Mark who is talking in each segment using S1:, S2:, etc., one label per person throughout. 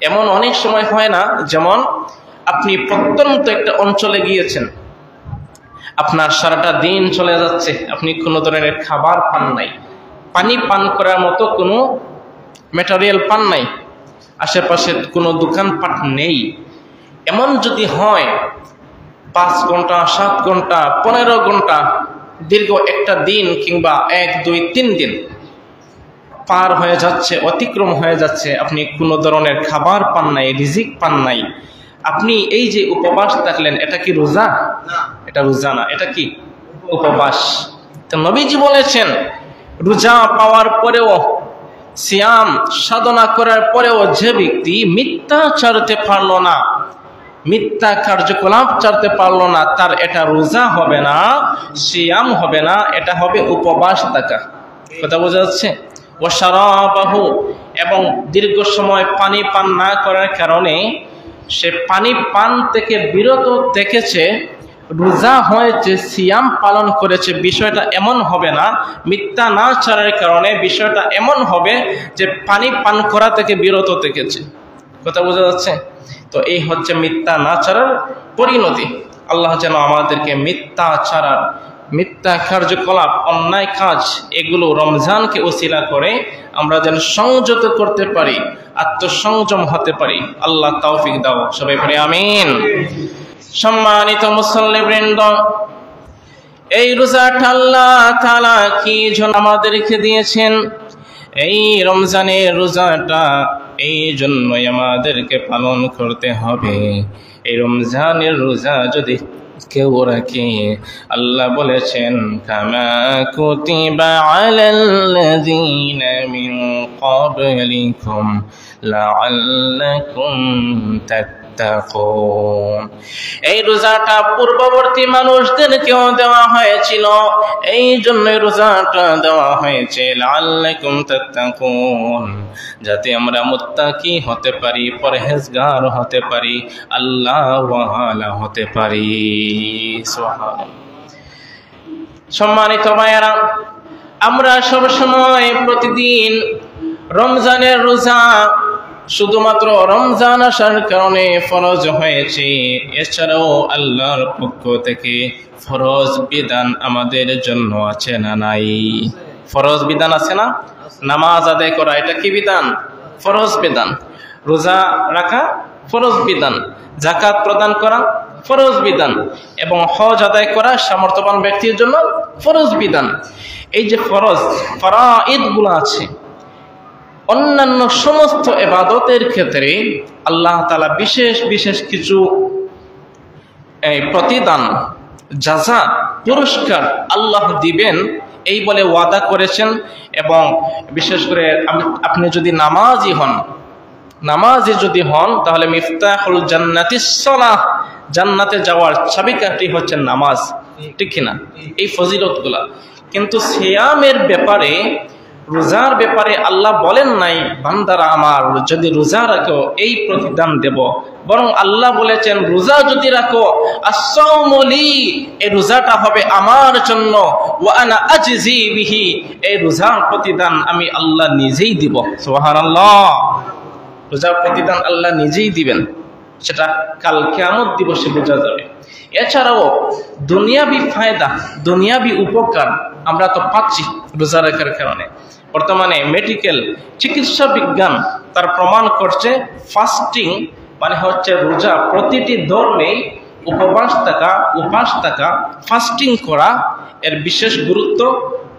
S1: এমন অনেক সময় হয় না, যেমন আপনি প্রত্যন্ত একটা অঞ্চলে গিয়েছেন, আপনার সারাটা দিন চলে যাচ্ছে, আপনি কোনো ধরনের খাবার পান নাই, পানি পান করার মতো কোনো ম্যাটেরিয়াল পান নাই, আশেপাশে কোনো দোকানপাট নেই। এমন যদি হয় 5 ঘন্টা, 7 ঘন্টা, 15 ঘন্টা, দীর্ঘ একটা দিন কিংবা 1, 2, 3 দিন পার হয়ে যাচ্ছে, অতিক্রম হয়ে যাচ্ছে, আপনি কোনো ধরনের খাবার পান নাই, রিজিক পান নাই, আপনি এই যে উপবাস থাকলেন, এটা কি রোজা? এটা রোজা না, এটা কি উপবাস। তো নবীজি বলেছেন, রোজা পাওয়ার পরেও, সিয়াম সাধনা করার পরেও যে ব্যক্তি মিথ্যা ছাড়তে পারল না, মিথ্যা কার্যকলাপ ছাড়তে পারল না, তার এটা রোজা হবে না, সিয়াম হবে না, এটা হবে উপবাস থাকা। কথা বোঝা যাচ্ছে? ওয়াশরাবাহু, এবং দীর্ঘ সময় পানি পান না করার কারণে সে পানি পান থেকে বিরত থেকেছে, রোজা হয়েছে, সিয়াম পালন করেছে, বিষয়টা এমন হবে না। মিথ্যা না ছাড়ার কারণে বিষয়টা এমন হবে যে পানি পান করা থেকে বিরত থেকেছে। কথা বোঝা যাচ্ছে? তো এই হচ্ছে মিথ্যা না ছাড়ার পরিণতি। আল্লাহ যেন আমাদেরকে মিথ্যা ছাড়ার, মিথ্যা কার্যকলাপ, অন্যায় কাজ, এগুলো রমজানকে ওসিলা করে আমরা যেন সংযত করতে পারি, আত্মসংযম হতে পারি। আল্লাহ তৌফিক দাও, সবাই পড়ে আমিন। সম্মানিত মুসল্লিবৃন্দ, এই রোজাটা আল্লাহ তাআলা কি জন্য আমাদেরকে দিয়েছেন? এই রমজানের রোজাটা এই জন্যই আমাদেরকে পালন করতে হবে। এই রমজানের রোজা যদি কেউ রাখে, আল্লাহ বলেছেন, কামা কুতিবা আলাল্লাযীনা মিন ক্বাবলিকুম লাআল্লাকুম তাত্তাকুন। এই রোজাটা পূর্ববর্তী মানুষদেরকেও দেওয়া হয়েছিল, এই জন্যই রোজাটা দেওয়া হয়েছে, লাআল্লাকুম তাত্তাকুন, যাতে আমরা মুত্তাকি হতে পারি, পরহেজগার হতে পারি, আল্লাহ ওয়ালা হতে পারি। সুবহানাল্লাহ। সম্মানিত ভাইয়েরা, আমরা সবসময় প্রতিদিন রমজানের রোজা শুধুমাত্র রমজান আসার কারণে ফরজ হয়েছে, এছাড়াও আল্লাহর পক্ষ থেকে ফরজ বিধান আমাদের জন্য আছে না নাই? ফরজ বিধান আছে না? নামাজ আদায় করা, এটা কি বিধান? ফরজ বিধান। রোজা রাখা ফরজ বিধান। যাকাত প্রদান করা ফরজ বিধান। এবং হজ আদায় করা সামর্থ্যবান ব্যক্তির জন্য ফরজ বিধান। এই যে ফরজ ফরাইদ গুলো আছে, অন্যান্য সমস্ত ইবাদতের ক্ষেত্রে আল্লাহ তাআলা বিশেষ বিশেষ কিছু প্রতিদান, জাযা, পুরস্কার আল্লাহ দিবেন এই বলে ওয়াদা করেছেন। এবং বিশেষ করে আপনি যদি নামাজি হন তাহলে মিফতাহুল জান্নাতিস সালাহ, জান্নাতে যাওয়ার চাবিকাঠি হচ্ছে নামাজ, ঠিক কিনা? এই ফজিলতগুলা। কিন্তু সিয়ামের ব্যাপারে, রোজার ব্যাপারে আল্লাহ বলেন নাই, বান্দারা আমার যদি রোজা রাখো এই প্রতিদান দেব, বরং আল্লাহ বলেছেন রোজা যদি রাখো আস-সাওমু লি, এই রোজাটা হবে আমার জন্য, ওয়া আনা আজজি বিহি, এই রোজার প্রতিদান আমি আল্লাহ নিজেই দিব। সুবহানাল্লাহ। রোজার প্রতিদান আল্লাহ নিজেই দিবেন, সেটা কাল কিয়ামত দিবসে বোঝা যাবে। এছাড়াও দুনিয়াবি ফায়দা, দুনিয়াবি উপকার আমরা তো পাচ্ছি রোজা রাখার কারণে। বর্তমানে মেডিকেল, চিকিৎসা বিজ্ঞান তার প্রমাণ করছে ফাস্টিং মানে হচ্ছে রোজা, প্রতিটি ধর্মে উপবাস থাকা, উপাস থাকা, ফাস্টিং করা এর বিশেষ গুরুত্ব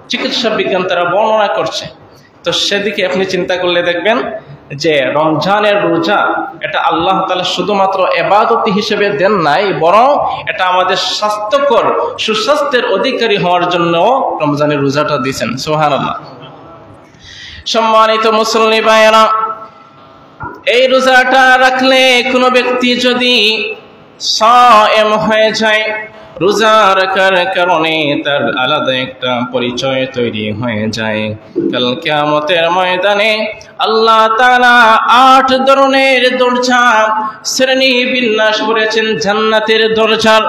S1: চিকিৎসা বিজ্ঞান তারা বর্ণনা করছে। তো সেদিকে আপনি চিন্তা করলে দেখবেন যে রমজানের রোজা এটা আল্লাহ তাআলা শুধুমাত্র ইবাদত হিসেবে দেন নাই, বরং এটা আমাদের স্বাস্থ্যকর, সুস্বাস্থ্যের অধিকারী হওয়ার জন্য রমজানের রোজাটা দিয়েছেন। সুবহানাল্লাহ। সম্মানিত মুসলিম ভাইয়েরা, এই রোজাটা রাখলে কোনো ব্যক্তি যদি সায়েম হয়ে যায়, রোজা রাখার কারণে তার আলাদা একটা পরিচয় তৈরি হয়ে যায়। কাল কিয়ামতের ময়দানে আল্লাহ তাআলা 8 ধরনের দরজা শ্রেণী বিন্যাস করেছেন জান্নাতের দরজার।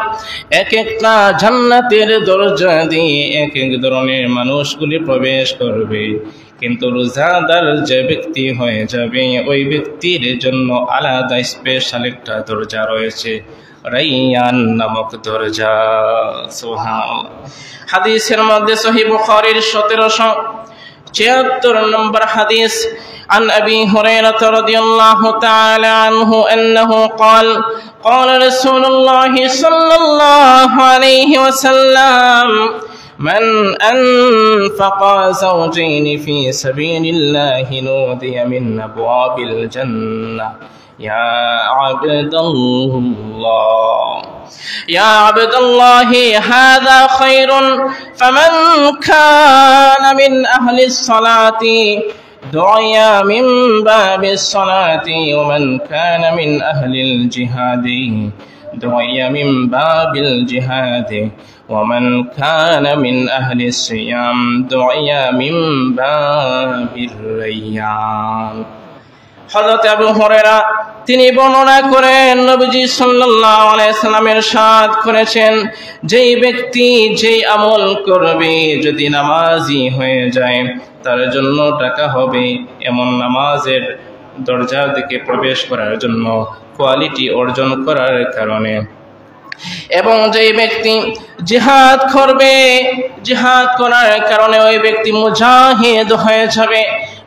S1: এক একটা জান্নাতের দরজা দিয়ে এক এক ধরনের মানুষগুলি প্রবেশ করবে। কিন্তু রোজাদার যে ব্যক্তি হয়ে যাবে ওই ব্যক্তির জন্য আলাদা স্পেশাল একটা দরজা রয়েছে, রাইয়ান নামক দরজা। সুবহানাল্লাহ। হাদিসের মধ্যে সহিহ বুখারীর 1776 নম্বর হাদিস, عن أبي هريرة رضي الله تعالى عنه أنه قال قال رسول الله صلى الله عليه وسلم من أنفق زوجين في سبيل الله نودي من أبواب الجنة يا عبد الله يا عبد الله هذا خير فمن كان من أهل الصلاة دعي من باب الصلاة ومن كان من أهل الجهاد دعي من باب الجهاد ومن كان من أهل الصيام دعي من باب الريان। হযরত আবু হুরায়রা তিনি বর্ণনা করেন নবীজি সাল্লাল্লাহু আলাইহি সাল্লাম ইরশাদ করেছেন, যেই ব্যক্তি যেই আমল করবে যদি নামাজি হয়ে যায় তার জন্য টাকা হবে এমন নামাজের দরজার দিকে প্রবেশ করার জন্য, কোয়ালিটি অর্জন করার কারণে। এবং যেই ব্যক্তি জিহাদ করবে, জিহাদ করার কারণে ওই ব্যক্তি মুজাহিদ হয়ে যাবে,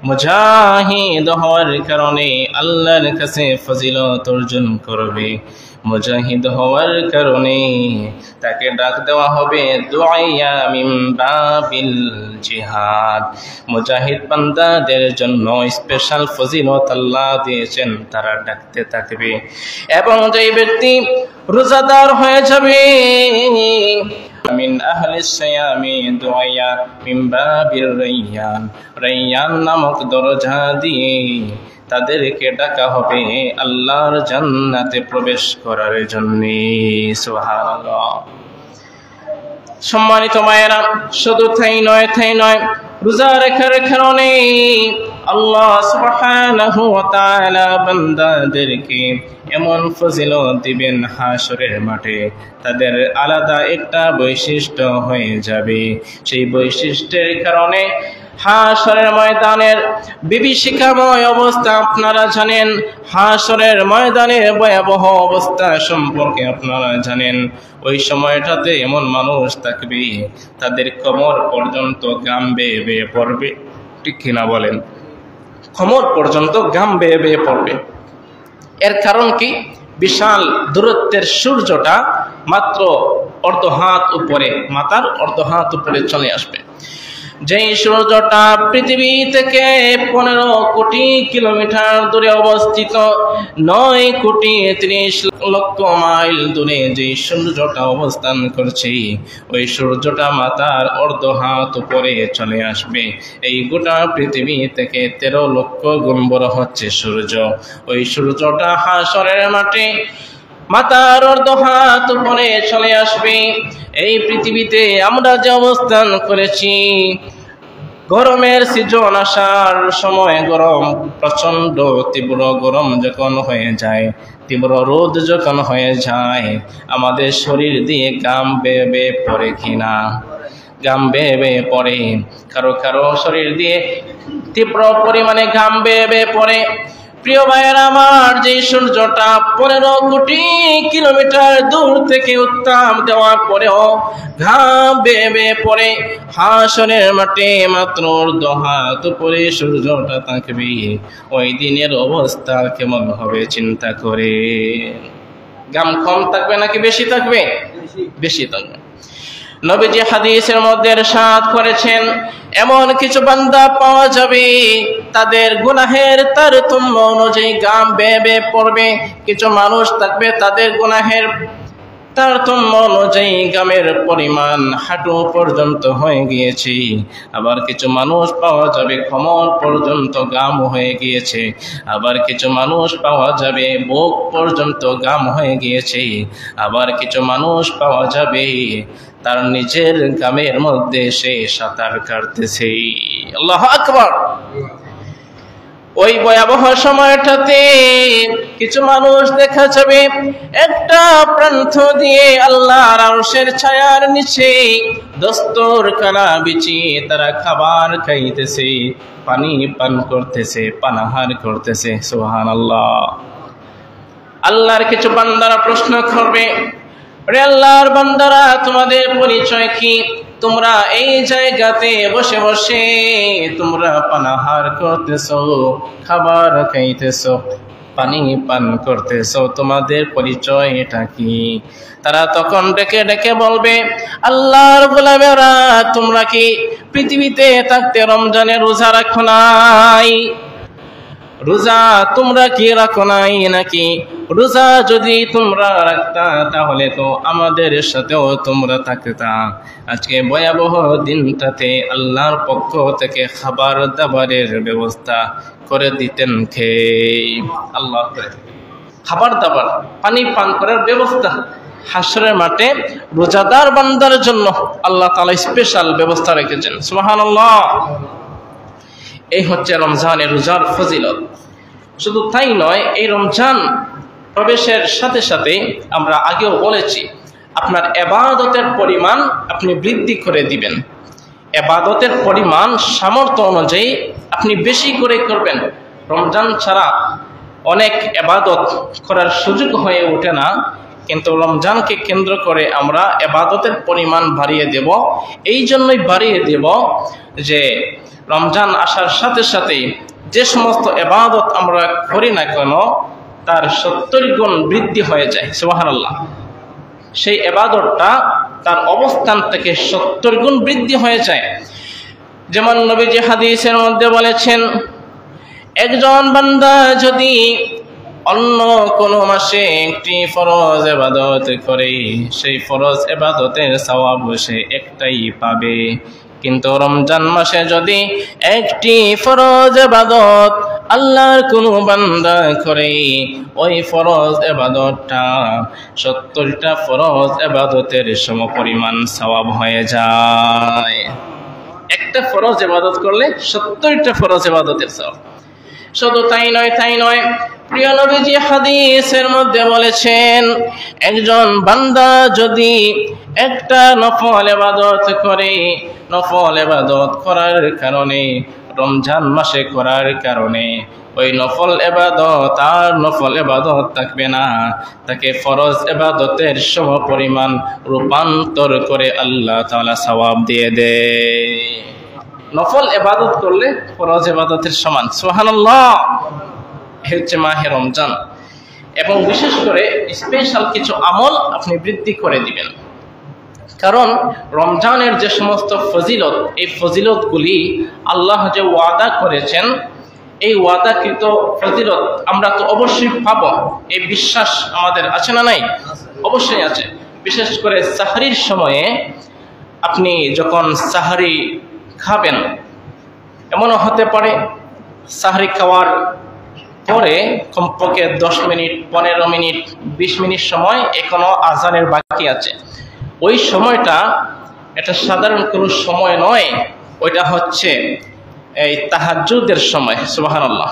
S1: মুজাহিদ হওয়ার কারণে আল্লাহর কাছে ফজিলত অর্জন করবে, মুজাহিদ হওয়ার কারণে তাকে ডাক দেওয়া হবে দুআইয়া মিন বাবিল জিহাদ। মুজাহিদ বান্দাদের জন্য স্পেশাল ফজিলত আল্লাহ দিয়েছেন, তারা ডাকতে থাকবে। এবং যেই ব্যক্তি রোজাদার হয়ে যাবে মিন আহলিস সিয়ামি দুআইয়া মিন বাবির রাইয়ান, রাইয়ান নামক দরজা দিয়ে তাদেরকে ডাকা হবে আল্লাহর জান্নাতে প্রবেশ করার জন্য। সুবহানাল্লাহ। সম্মানিত মায়েরা, শুধু তাই নয়, রোজা রাখার কারণে আল্লাহ সুবহানাহু ওয়া তাআলা বান্দাদেরকে এমন ফজিলত দিবেন হাশরের মাঠে, তাদের আলাদা একটা বৈশিষ্ট্য হয়ে যাবে। সেই বৈশিষ্ট্যের কারণে হাশরের ময়দানের বিভীষিকাময় অবস্থা আপনারা জানেন, হাশরের ময়দানের ভয়াবহ অবস্থা সম্পর্কে আপনারা জানেন। ওই সময়টাতে এমন মানুষ থাকবে তাদের কোমর পর্যন্ত ঘাম বেয়ে বেয়ে পড়বে, ঠিক কিনা বলেন? কোমর পর্যন্ত ঘাম বেয়ে বেয়ে পড়বে। এর কারণ কি? বিশাল দূরত্বের সূর্যটা মাত্র অর্ধ হাত উপরে, মাথার অর্ধ হাত উপরে চলে আসবে। যেই সূর্যটা পৃথিবী থেকে 15 কোটি কিলোমিটার দূরে অবস্থিত, 9 কোটি 30 লক্ষ মাইল দূরে যে সূর্যটা অবস্থান করছে, ওই সূর্যটা মাথার অর্ধ হাত উপরে চলে আসবে। এই গোটা পৃথিবী থেকে 13 লক্ষ গুণ বড় হচ্ছে সূর্য। ওই সূর্যটা হাশরের মাঠে মাথার অর্ধ হাত উপরে চলে আসবে। এই পৃথিবীতে আমরা যে অবস্থান করেছি, গরমের সিজন আসার সময় গরম, প্রচন্ড তীব্র গরম যখন হয়ে যায়, তীব্র রোদ যখন হয়ে যায়, আমাদের শরীর দিয়ে ঘাম বেয়ে বেয়ে পড়ে কিনা? ঘাম বেয়ে বেয়ে পড়ে। কারো কারো শরীর দিয়ে তীব্র পরিমাণে ঘাম বেয়ে বেয়ে পড়ে। প্রিয় ভাইয়েরা আমার, যে সূর্যটা 15 কোটি কিলোমিটার দূর থেকে উত্তাপ দেওয়ার পরেও ঘাম বেয়ে বেয়ে পড়ে, হাশরের মাঠে মাত্র অর্ধ হাত উপরে সূর্যটা থাকবে, ওই দিনের অবস্থা কেমন হবে চিন্তা করে। ঘাম কম থাকবে নাকি বেশি থাকবে? বেশি থাকবে। নবীজি হাদিসের মধ্যে ইরশাদ করেছেন, এমন কিছু বান্দা পাওয়া যাবে তাদের গুনাহের তারতম্য অনুযায়ী ঘাম বেয়ে বেয়ে পড়বে। কিছু মানুষ থাকবে তাদের গুনাহের তারতম্য অনুযায়ী ঘামের পরিমাণ হাঁটু পর্যন্ত হয়ে গিয়েছে। আবার কিছু মানুষ পাওয়া যাবে কোমর পর্যন্ত ঘাম হয়ে গিয়েছে। আবার কিছু মানুষ পাওয়া যাবে বুক পর্যন্ত ঘাম হয়ে গিয়েছে। আবার কিছু মানুষ পাওয়া যাবে তার নিজের ঘামের মধ্যে সে সাঁতার কাটতেছে। আল্লাহু আকবার। ওই ভয়াবহ সময়টাতে কিছু মানুষ দেখা যাবে একটা প্রান্ত দিয়ে আল্লাহর আরশের ছায়ার নিচে দস্তরখানা বিছিয়ে তারা খাবার খাইতেছে, পানি পান করতেছে, পানাহার করতেছে। সুবহানাল্লাহ। আল্লাহর কিছু বান্দারা প্রশ্ন করবে, রে আল্লাহর বান্দারা, তোমাদের পরিচয় কি? তোমরা এই জায়গাতে বসে বসে তোমরা পানাহার করতেছো, খাবার খাইতেছো, পানি পান করতেছো, তোমাদের পরিচয় এটা কি? তারা তখন ডেকে ডেকে বলবে, আল্লাহর গোলামেরা, তোমরা কি পৃথিবীতে থাকতে রমজানের রোজা রাখো নাই? রোজা তোমরা কি রাখো নাই নাকি? রোজা যদি তোমরা রাখতা তাহলে তো আমাদের সাথেও তোমরা থাকতা। আজকে ভয়াবহ দিনটাতে আল্লাহর পক্ষ থেকে খাবার দাবারের ব্যবস্থা করে দিতেন কে? আল্লাহ খাবার দাবার, পানি পান করার ব্যবস্থা হাসরের মাঠে রোজাদার বান্দার জন্য আল্লাহ তাআলা স্পেশাল ব্যবস্থা রেখেছেন। সুবহানাল্লাহ। এই হচ্ছে রমজানের রোজার ফজিলত। শুধু তাই নয়, এই রমজান প্রবেশের সাথে সাথে আমরা আগেও বলেছি, আপনার ইবাদতের পরিমাণ আপনি বৃদ্ধি করে দিবেন। ইবাদতের পরিমাণ সামর্থ্য অনুযায়ী আপনি বেশি করে করবেন। রমজান ছাড়া অনেক ইবাদত করার সুযোগ হয়ে ওঠে না, কিন্তু রমজানকে কেন্দ্র করে আমরা ইবাদতের পরিমাণ বাড়িয়ে দেব। এই জন্যই বাড়িয়ে দেব যে রমজান আসার সাথে সাথে যে সমস্ত ইবাদত আমরা করি না কেন তার 70 গুণ বৃদ্ধি হয়ে যায়। সুবহানাল্লাহ। সেই ইবাদতটা তার অবস্থান থেকে 70 গুণ বৃদ্ধি হয়ে যায়। যেমন নবীজি হাদিসের মধ্যে বলেছেন, একজন বান্দা যদি অন্য কোনো মাসে একটি ফরজ ইবাদত করে, সেই ফরজ ইবাদতের সওয়াব সে একটাই পাবে, কিন্তু রমজান মাসে যদি একটি ফরজ ইবাদত আল্লাহর কোনো বান্দা করে, ওই ফরজ ইবাদতটা 70টা ফরজ ইবাদতের সমপরিমাণ সওয়াব হয়ে যায়। একটা ফরজ ইবাদত করলে 70টা ফরজ ইবাদতের সওয়াব। শুধু তাই নয়, প্রিয় নবীজি হাদিসের মধ্যে বলেছেন, একজন বান্দা যদি একটা নফল ইবাদত করে, নফল ইবাদত করার কারণে, রমজান মাসে করার কারণে ওই নফল ইবাদত আর নফল ইবাদত থাকবে না, তাকে ফরজ ইবাদতের সমপরিমাণ রূপান্তর করে আল্লাহ তাআলা সওয়াব দিয়ে দেয়। নফল ইবাদত করলে ফরজ ইবাদতের সমান। সুবহানাল্লাহ। এই হচ্ছে মাহে রমজান। এবং বিশেষ করে স্পেশাল কিছু আমল আপনি বৃদ্ধি করে দিবেন, কারণ রমজানের যে সমস্ত ফজিলত, এই ফজিলতগুলি আল্লাহ যে ওয়াদা করেছেন, এই ওয়াদাকৃত ফজিলত আমরা তো অবশ্যই পাবো, এই বিশ্বাস আমাদের আছে না নাই? অবশ্যই আছে। বিশেষ করে সাহরির সময়ে আপনি যখন সাহরি খাবেন, এমনও হতে পারে সাহরি খাওয়ার পরে কমপক্ষে 10 মিনিট, 15 মিনিট, 20 মিনিট সময় এখনো আজানের বাকি আছে। ওই সময়টা এটা সাধারণ কোনো সময় নয়, ওইটা হচ্ছে এই তাহাজ্জুদের সময়। সুবহানাল্লাহ।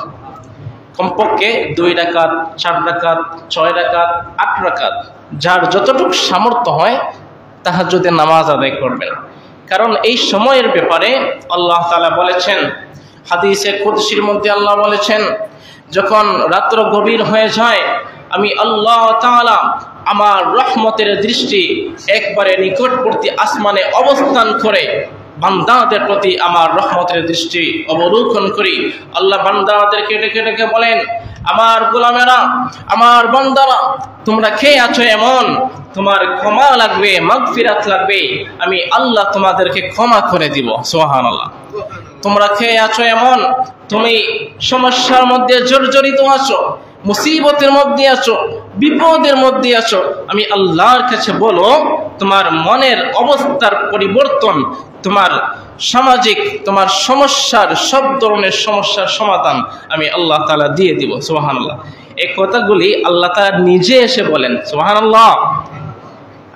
S1: কমপক্ষে 2 রাকাত, 4 রাকাত, 6 রাকাত, 8 রাকাত, যার যতটুকু সামর্থ্য হয় তাহাজ্জুদের নামাজ আদায় করবেন। কারণ এই সময়ের ব্যাপারে আল্লাহ তাআলা বলেছেন, হাদিসে কুদসির মধ্যে আল্লাহ বলেছেন, যখন রাত্র গভীর হয়ে যায় আমি আল্লাহ তাআলা আমার রহমতের দৃষ্টি একবারে নিকটবর্তী আসমানে অবস্থান করে বান্দাদের প্রতি আমার রহমতের দৃষ্টি অবলোকন করি। আল্লাহ বান্দাদেরকে ডেকে ডেকে বলেন, আমার গোলামেরা, আমার বান্দারা, তোমরা খেয়ে আছো এমন, তোমার ক্ষমা লাগবে, মাগফিরাত লাগবে, আমি আল্লাহ তোমাদেরকে ক্ষমা করে দিব। সুবহানাল্লাহ। তোমরা খেয়ে আছো এমন, তুমি সমস্যার মধ্যে জর্জরিত আছো, মুসিবতের মধ্যে আছো, বিপদের মধ্যে আছো, আমি আল্লাহর কাছে বলো, তোমার মনের অবস্থার পরিবর্তন, তোমার সামাজিক তোমার সমস্যার, সব ধরনের সমস্যার সমাধান আমি আল্লাহ তাআলা দিয়ে দিব। সুবহানাল্লাহ। এই কথাগুলি আল্লাহ তাআলা নিজে এসে বলেন। সুবহানাল্লাহ।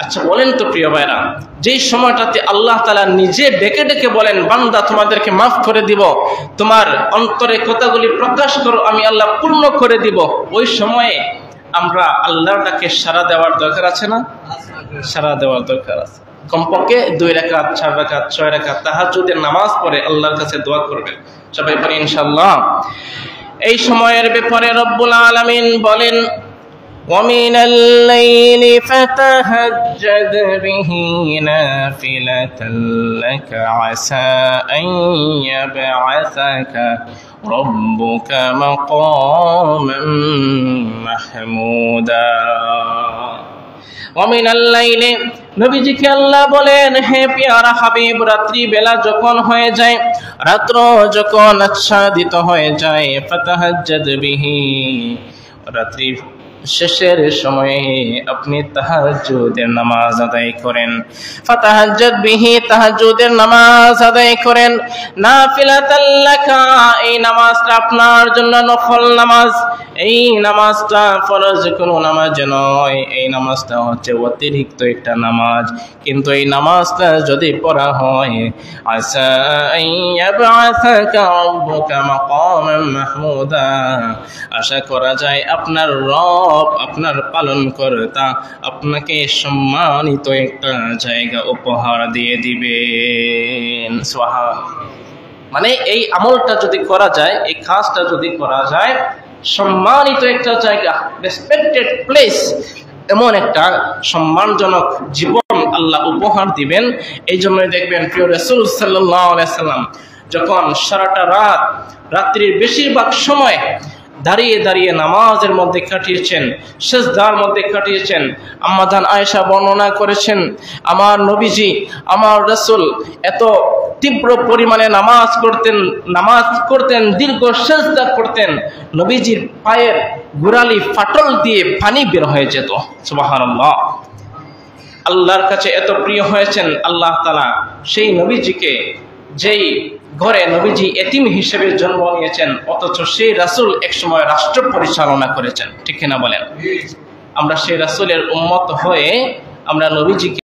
S1: আচ্ছা বলেন তো প্রিয় ভাইরা, যেই সময়টাতে আল্লাহ তাআলা নিজে ডেকে ডেকে বলেন, বান্দা তোমাদেরকে মাফ করে দিব, তোমার অন্তরে কথাগুলি প্রকাশ করো, আমি আল্লাহ পূর্ণ করে দিব, ওই সময়ে আমরা আল্লাহর ডাকে সাড়া দেওয়ার দরকার আছে না? সাড়া দেওয়ার দরকার আছে। কমপক্ষে 2 রাকাত, 4 রাকাত, 6 রাকাত তাহাজ্জুদের নামাজ পড়ে আল্লাহর কাছে দোয়া করবেন। সবাই পড়ি ইনশাআল্লাহ। এই সময়ের ব্যাপারে রব্বুল আলামিন বলেন, وَمِنَ اللَّيْلِ فَتَهَجَّدْ بِهِ نَافِلَةً لَكَ عَسَىٰ أَن يَبْعَثَكَ رَبُّكَ مَقَامًا مَحْمُودًا। وَمِنَ اللَّيْلِ নবীজিকে আল্লাহ বলেন, হে পেয়ারা হাবিব, রাত্রি বেলা যখন হয়ে যায়, রাত্র যখন আচ্ছাদিত হয়ে যায়, ফাতাহাজ্জাদ বিহি, রাত্রি শেষের সময়ে আপনি তাহাজ্জুদের নামাজ আদায় করেন। ফাতাহাজ্জাদ বিহি, তাহাজ্জুদের নামাজ আদায় করেন। নাফিলাতাল লাকা, এই নামাজটা আপনার জন্য নফল নামাজ। এই নামাজটা ফরজ কোনো নামাজ নয়, এই নামাজটা হচ্ছে অতিরিক্ত একটা নামাজ। কিন্তু এই নামাজটা যদি পড়া হয়, আসা আইয়াবআসাকা রাব্বুকা মাকামান মাহমুদা, আশা করা যায় আপনার রব, আপনার পালনকর্তা আপনাকে সম্মানিত একটা জায়গা উপহার দিয়ে দিবেন। সুবহানাল্লাহ। মানে এই আমলটা যদি করা যায়, এই কাজটা যদি করা যায়, সম্মানিত একটা জায়গা, রেসপেক্টেড প্লেস, এমন একটা সম্মানজনক জীবন আল্লাহ উপহার দিবেন। এই জন্যই দেখবেন প্রিয় রাসূল সাল্লাল্লাহু আলাইহি সাল্লাম যখন সারাটা রাত, রাত্রির বেশিরভাগ সময় দাঁড়িয়ে দাঁড়িয়ে নামাজের মধ্যে কাটিয়েছেন, সিজদার মধ্যে কাটিয়েছেন। আম্মা জান আয়েশা বর্ণনা করেছেন, আমার নবীজি, আমার রাসূল এত তীব্র পরিমাণে নামাজ করতেন, দীর্ঘ সিজদা করতেন, নবীজির পায়ের গোড়ালি ফাটল দিয়ে পানি বের হয়ে যেত। সুবহানাল্লাহ। আল্লাহর কাছে এত প্রিয় হয়েছেন আল্লাহ তাআলা সেই নবীজিকে, যেই ঘরে নবীজি এতিম হিসেবে জন্ম নিয়েছেন, অথচ সেই রাসূল একসময় রাষ্ট্র পরিচালনা করেছেন। ঠিক কিনা বলেন? আমরা সেই রাসূলের উম্মত হয়ে আমরা নবীজিকে